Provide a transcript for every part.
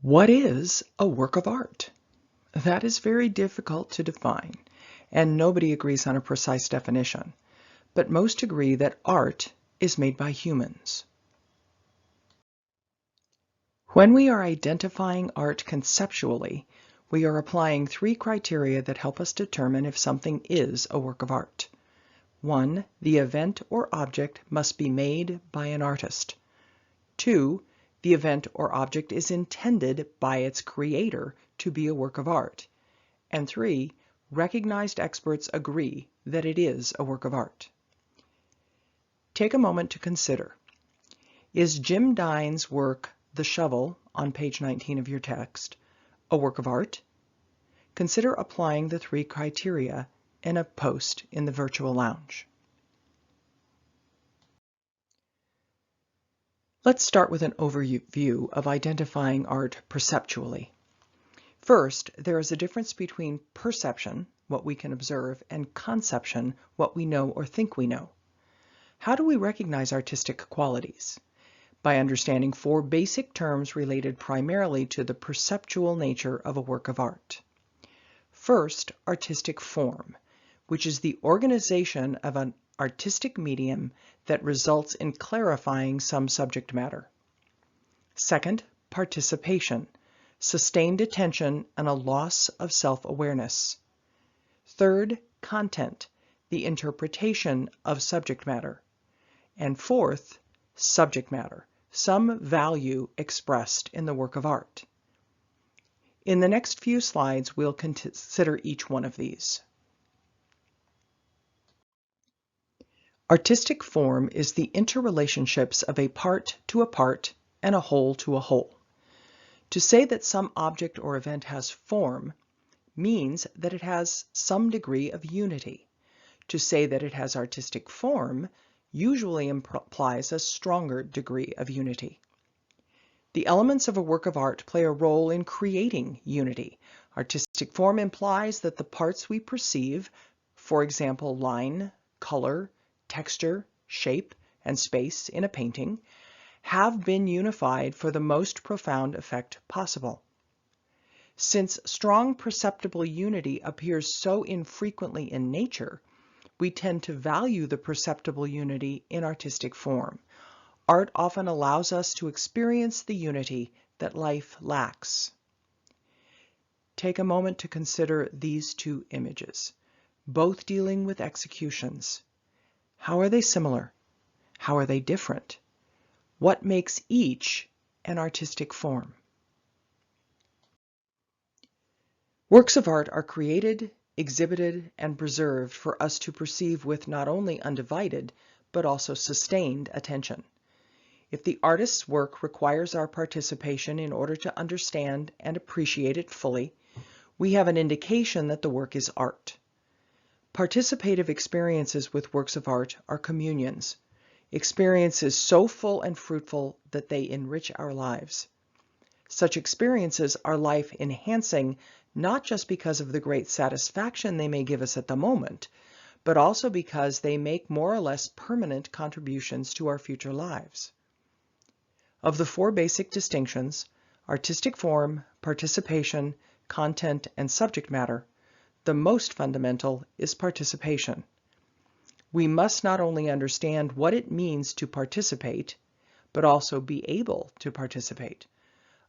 What is a work of art? That is very difficult to define, and nobody agrees on a precise definition. But most agree that art is made by humans. When we are identifying art conceptually, we are applying three criteria that help us determine if something is a work of art. 1. The event or object must be made by an artist. 2. The event or object is intended by its creator to be a work of art. And 3. Recognized experts agree that it is a work of art. Take a moment to consider. Is Jim Dine's work, The Shovel, on page 19 of your text, a work of art? Consider applying the three criteria in a post in the virtual lounge. Let's start with an overview of identifying art perceptually. First, there is a difference between perception, what we can observe, and conception, what we know or think we know. How do we recognize artistic qualities? By understanding four basic terms related primarily to the perceptual nature of a work of art. First, artistic form, which is the organization of an artistic medium that results in clarifying some subject matter. Second, participation, sustained attention and a loss of self-awareness. Third, content, the interpretation of subject matter. And fourth, subject matter, some value expressed in the work of art. In the next few slides, we'll consider each one of these. Artistic form is the interrelationships of a part to a part and a whole to a whole. To say that some object or event has form means that it has some degree of unity. To say that it has artistic form usually implies a stronger degree of unity. The elements of a work of art play a role in creating unity. Artistic form implies that the parts we perceive, for example, line, color, texture, shape, and space in a painting, have been unified for the most profound effect possible. Since strong perceptible unity appears so infrequently in nature, we tend to value the perceptible unity in artistic form. Art often allows us to experience the unity that life lacks. Take a moment to consider these two images, both dealing with executions. How are they similar? How are they different? What makes each an artistic form? Works of art are created, exhibited, and preserved for us to perceive with not only undivided, but also sustained attention. If the artist's work requires our participation in order to understand and appreciate it fully, we have an indication that the work is art. Participative experiences with works of art are communions, experiences so full and fruitful that they enrich our lives. Such experiences are life-enhancing, not just because of the great satisfaction they may give us at the moment, but also because they make more or less permanent contributions to our future lives. Of the four basic distinctions, artistic form, participation, content, and subject matter, the most fundamental is participation. We must not only understand what it means to participate, but also be able to participate.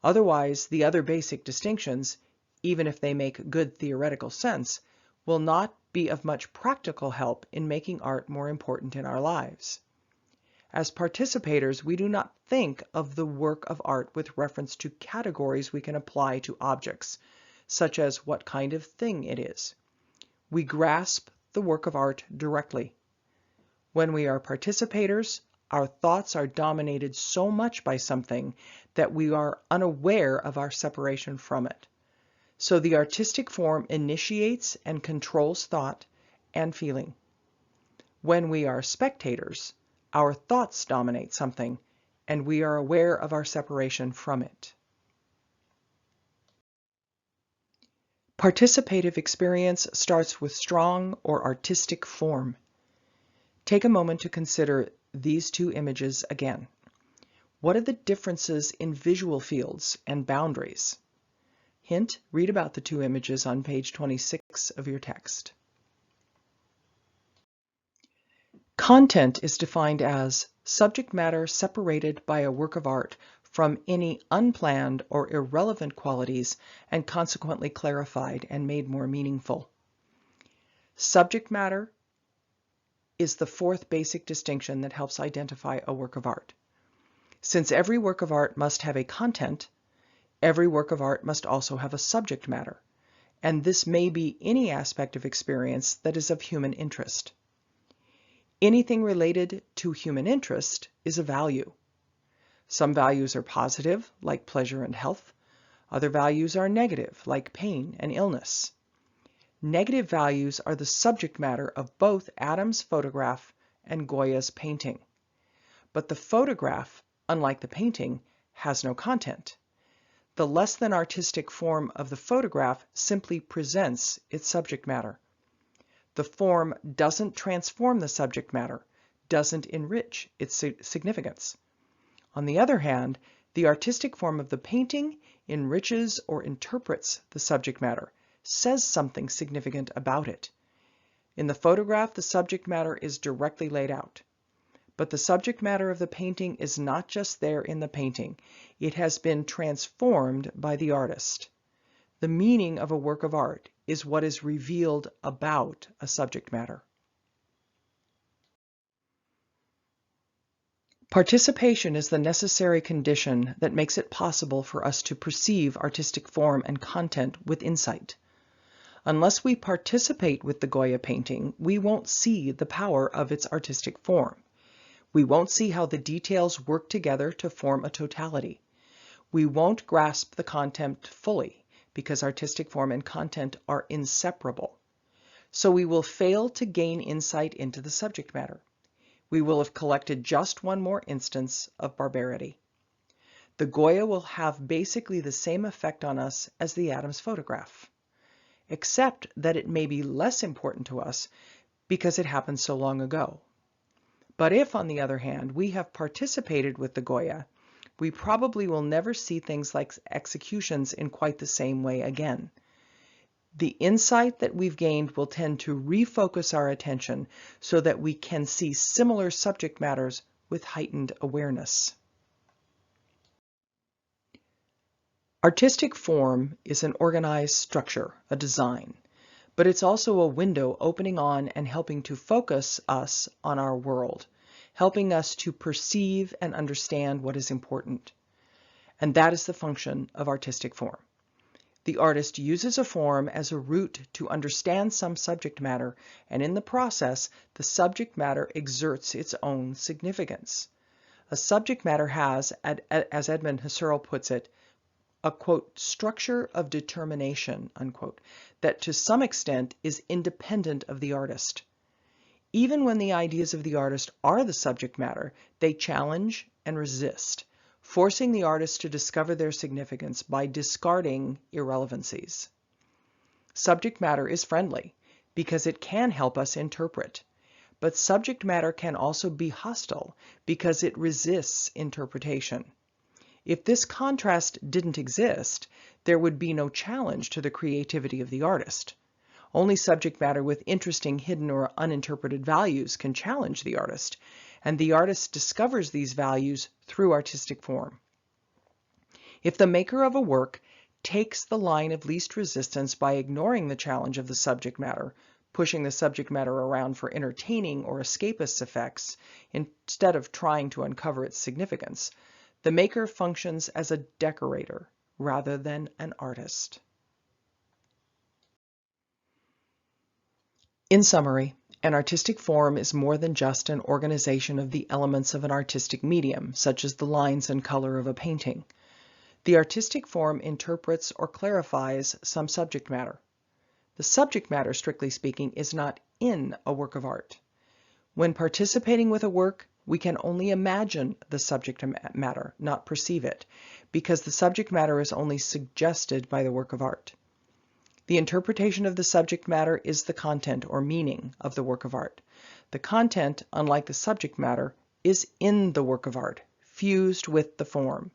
Otherwise, the other basic distinctions, even if they make good theoretical sense, will not be of much practical help in making art more important in our lives. As participators, we do not think of the work of art with reference to categories we can apply to objects, such as what kind of thing it is. We grasp the work of art directly. When we are participators, our thoughts are dominated so much by something that we are unaware of our separation from it. So the artistic form initiates and controls thought and feeling. When we are spectators, our thoughts dominate something, and we are aware of our separation from it. Participative experience starts with strong or artistic form. Take a moment to consider these two images again. What are the differences in visual fields and boundaries? Hint, read about the two images on page 26 of your text. Content is defined as subject matter separated by a work of art from any unplanned or irrelevant qualities and consequently clarified and made more meaningful. Subject matter is the fourth basic distinction that helps identify a work of art. Since every work of art must have a content, every work of art must also have a subject matter, and this may be any aspect of experience that is of human interest. Anything related to human interest is a value. Some values are positive, like pleasure and health. Other values are negative, like pain and illness. Negative values are the subject matter of both Adam's photograph and Goya's painting. But the photograph, unlike the painting, has no content. The less than artistic form of the photograph simply presents its subject matter. The form doesn't transform the subject matter, doesn't enrich its significance. On the other hand, the artistic form of the painting enriches or interprets the subject matter, says something significant about it. In the photograph, the subject matter is directly laid out. But the subject matter of the painting is not just there in the painting. It has been transformed by the artist. The meaning of a work of art is what is revealed about a subject matter. Participation is the necessary condition that makes it possible for us to perceive artistic form and content with insight. Unless we participate with the Goya painting, we won't see the power of its artistic form. We won't see how the details work together to form a totality. We won't grasp the content fully, because artistic form and content are inseparable. So we will fail to gain insight into the subject matter. We will have collected just one more instance of barbarity. The Goya will have basically the same effect on us as the Adams photograph, except that it may be less important to us because it happened so long ago. But if, on the other hand, we have participated with the Goya, we probably will never see things like executions in quite the same way again. The insight that we've gained will tend to refocus our attention so that we can see similar subject matters with heightened awareness. Artistic form is an organized structure, a design, but it's also a window opening on and helping to focus us on our world, helping us to perceive and understand what is important. And that is the function of artistic form. The artist uses a form as a route to understand some subject matter, and in the process, the subject matter exerts its own significance. A subject matter has, as Edmund Husserl puts it, a, quote, structure of determination, unquote, that to some extent is independent of the artist. Even when the ideas of the artist are the subject matter, they challenge and resist, forcing the artist to discover their significance by discarding irrelevancies. Subject matter is friendly because it can help us interpret, but subject matter can also be hostile because it resists interpretation. If this contrast didn't exist, there would be no challenge to the creativity of the artist. Only subject matter with interesting hidden or uninterpreted values can challenge the artist, and the artist discovers these values through artistic form. If the maker of a work takes the line of least resistance by ignoring the challenge of the subject matter, pushing the subject matter around for entertaining or escapist effects, instead of trying to uncover its significance, the maker functions as a decorator rather than an artist. In summary, an artistic form is more than just an organization of the elements of an artistic medium, such as the lines and color of a painting. The artistic form interprets or clarifies some subject matter. The subject matter, strictly speaking, is not in a work of art. When participating with a work, we can only imagine the subject matter, not perceive it, because the subject matter is only suggested by the work of art. The interpretation of the subject matter is the content or meaning of the work of art. The content, unlike the subject matter, is in the work of art, fused with the form.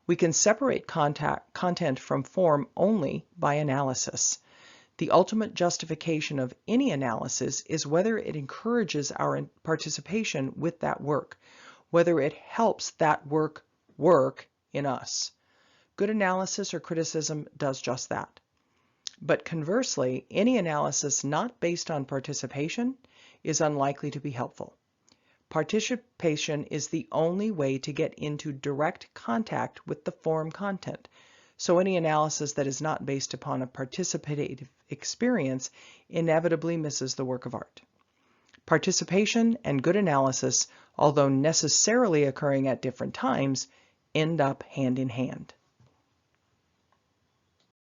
We can separate content from form only by analysis. The ultimate justification of any analysis is whether it encourages our participation with that work, whether it helps that work work in us. Good analysis or criticism does just that. But conversely, any analysis not based on participation is unlikely to be helpful. Participation is the only way to get into direct contact with the form content, so any analysis that is not based upon a participative experience inevitably misses the work of art. Participation and good analysis, although necessarily occurring at different times, end up hand in hand.